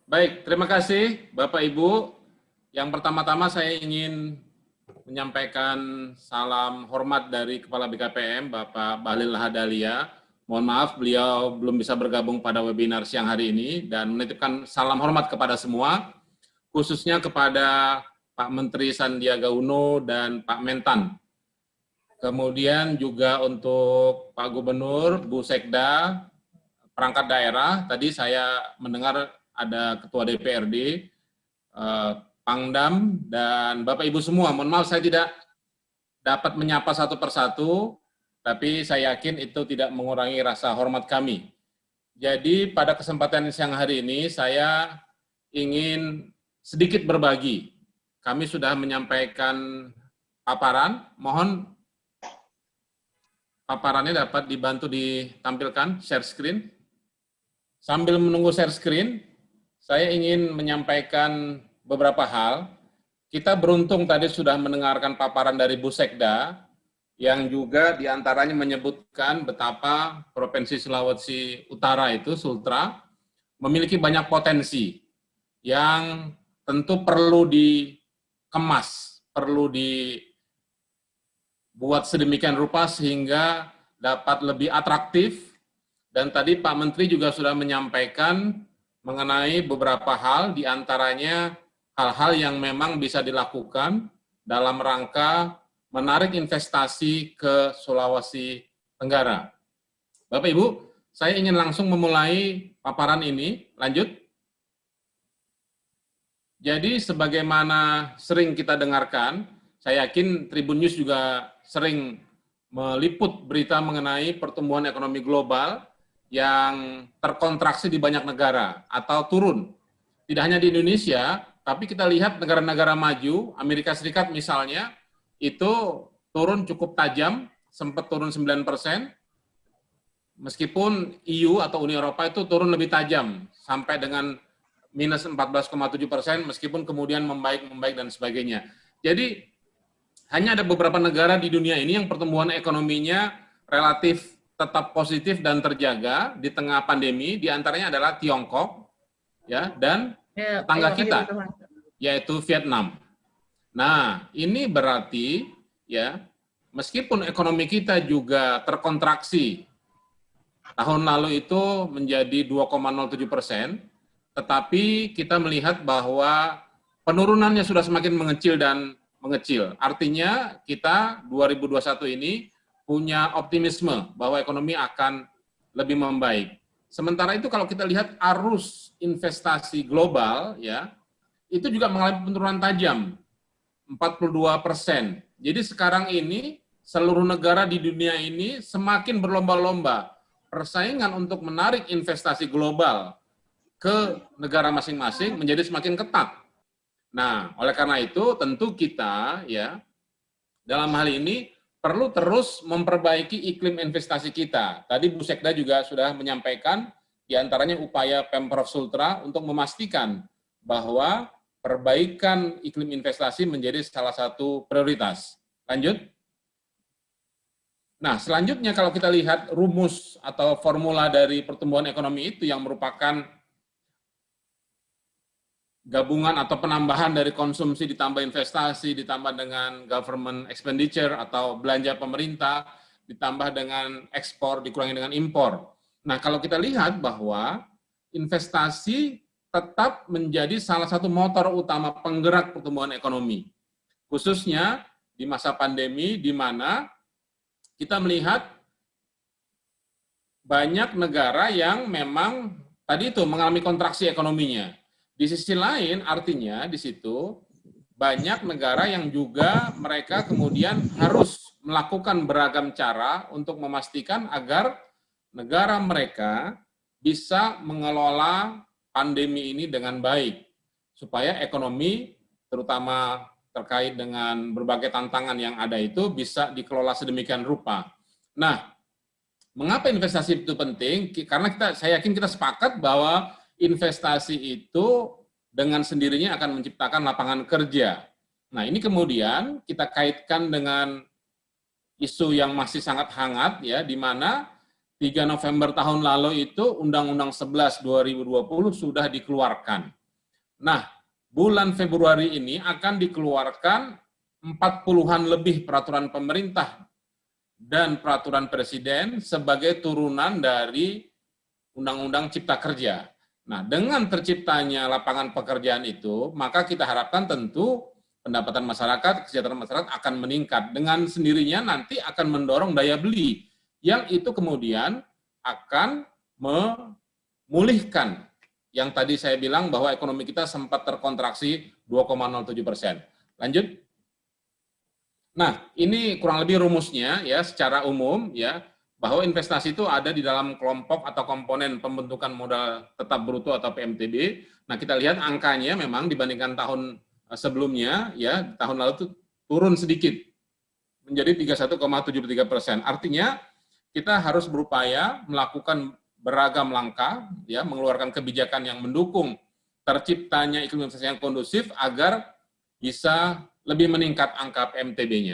Baik, terima kasih Bapak Ibu. Yang pertama-tama saya ingin menyampaikan salam hormat dari Kepala BKPM, Bapak Bahlil Lahadalia. Mohon maaf beliau belum bisa bergabung pada webinar siang hari ini dan menitipkan salam hormat kepada semua, khususnya kepada Pak Menteri Sandiaga Uno dan Pak Mentan. Kemudian juga untuk Pak Gubernur, Bu Sekda, perangkat daerah, tadi saya mendengar ada Ketua DPRD, Pangdam, dan Bapak Ibu semua. Mohon maaf saya tidak dapat menyapa satu persatu, tapi saya yakin itu tidak mengurangi rasa hormat kami. Jadi pada kesempatan siang hari ini saya ingin sedikit berbagi. Kami sudah menyampaikan paparan, mohon paparannya dapat dibantu ditampilkan, share screen. Sambil menunggu share screen, saya ingin menyampaikan beberapa hal. Kita beruntung tadi sudah mendengarkan paparan dari Bu Sekda, yang juga diantaranya menyebutkan betapa Provinsi Sulawesi Utara itu, Sultra, memiliki banyak potensi yang tentu perlu dikemas, perlu dibuat sedemikian rupa sehingga dapat lebih atraktif. Dan tadi Pak Menteri juga sudah menyampaikan mengenai beberapa hal, diantaranya hal-hal yang memang bisa dilakukan dalam rangka menarik investasi ke Sulawesi Tenggara. Bapak Ibu, saya ingin langsung memulai paparan ini. Lanjut. Jadi sebagaimana sering kita dengarkan, saya yakin Tribun News juga sering meliput berita mengenai pertumbuhan ekonomi global yang terkontraksi di banyak negara atau turun. Tidak hanya di Indonesia, tapi kita lihat negara-negara maju, Amerika Serikat misalnya, itu turun cukup tajam, sempat turun 9%, meskipun EU atau Uni Eropa itu turun lebih tajam, sampai dengan minus 14,7%, meskipun kemudian membaik dan sebagainya. Jadi, hanya ada beberapa negara di dunia ini yang pertumbuhan ekonominya relatif tetap positif dan terjaga di tengah pandemi, diantaranya adalah Tiongkok, ya, dan tetangga kita, yaitu Vietnam. Nah, ini berarti, ya, meskipun ekonomi kita juga terkontraksi, tahun lalu itu menjadi 2,07%, tetapi kita melihat bahwa penurunannya sudah semakin mengecil dan mengecil. Artinya kita 2021 ini punya optimisme bahwa ekonomi akan lebih membaik. Sementara itu kalau kita lihat arus investasi global, ya, itu juga mengalami penurunan tajam, 42%. Jadi sekarang ini seluruh negara di dunia ini semakin berlomba-lomba persaingan untuk menarik investasi global ke negara masing-masing menjadi semakin ketat. Nah, oleh karena itu tentu kita, ya, dalam hal ini perlu terus memperbaiki iklim investasi kita. Tadi Bu Sekda juga sudah menyampaikan diantaranya upaya Pemprov Sultra untuk memastikan bahwa perbaikan iklim investasi menjadi salah satu prioritas. Lanjut. Nah, selanjutnya kalau kita lihat rumus atau formula dari pertumbuhan ekonomi itu yang merupakan gabungan atau penambahan dari konsumsi ditambah investasi, ditambah dengan government expenditure atau belanja pemerintah, ditambah dengan ekspor, dikurangi dengan impor. Nah, kalau kita lihat bahwa investasi tetap menjadi salah satu motor utama penggerak pertumbuhan ekonomi. Khususnya di masa pandemi, di mana kita melihat banyak negara yang memang tadi itu mengalami kontraksi ekonominya. Di sisi lain, artinya di situ banyak negara yang juga mereka kemudian harus melakukan beragam cara untuk memastikan agar negara mereka bisa mengelola pandemi ini dengan baik, supaya ekonomi, terutama terkait dengan berbagai tantangan yang ada itu, bisa dikelola sedemikian rupa. Nah, mengapa investasi itu penting? Karena saya yakin kita sepakat bahwa investasi itu dengan sendirinya akan menciptakan lapangan kerja. Nah, ini kemudian kita kaitkan dengan isu yang masih sangat hangat, ya, di mana 3 November tahun lalu itu Undang-Undang 11 2020 sudah dikeluarkan. Nah, bulan Februari ini akan dikeluarkan 40-an lebih peraturan pemerintah dan peraturan presiden sebagai turunan dari Undang-Undang Cipta Kerja. Nah, dengan terciptanya lapangan pekerjaan itu, maka kita harapkan tentu pendapatan masyarakat, kesejahteraan masyarakat akan meningkat. Dengan sendirinya nanti akan mendorong daya beli, yang itu kemudian akan memulihkan yang tadi saya bilang bahwa ekonomi kita sempat terkontraksi 2,07%. Lanjut. Nah, ini kurang lebih rumusnya ya secara umum ya, bahwa investasi itu ada di dalam kelompok atau komponen pembentukan modal tetap bruto atau PMTB. Nah, kita lihat angkanya memang dibandingkan tahun sebelumnya ya, tahun lalu itu turun sedikit menjadi 31,73%. Artinya kita harus berupaya melakukan beragam langkah ya, mengeluarkan kebijakan yang mendukung terciptanya iklim investasi yang kondusif agar bisa lebih meningkat angka PMTB-nya.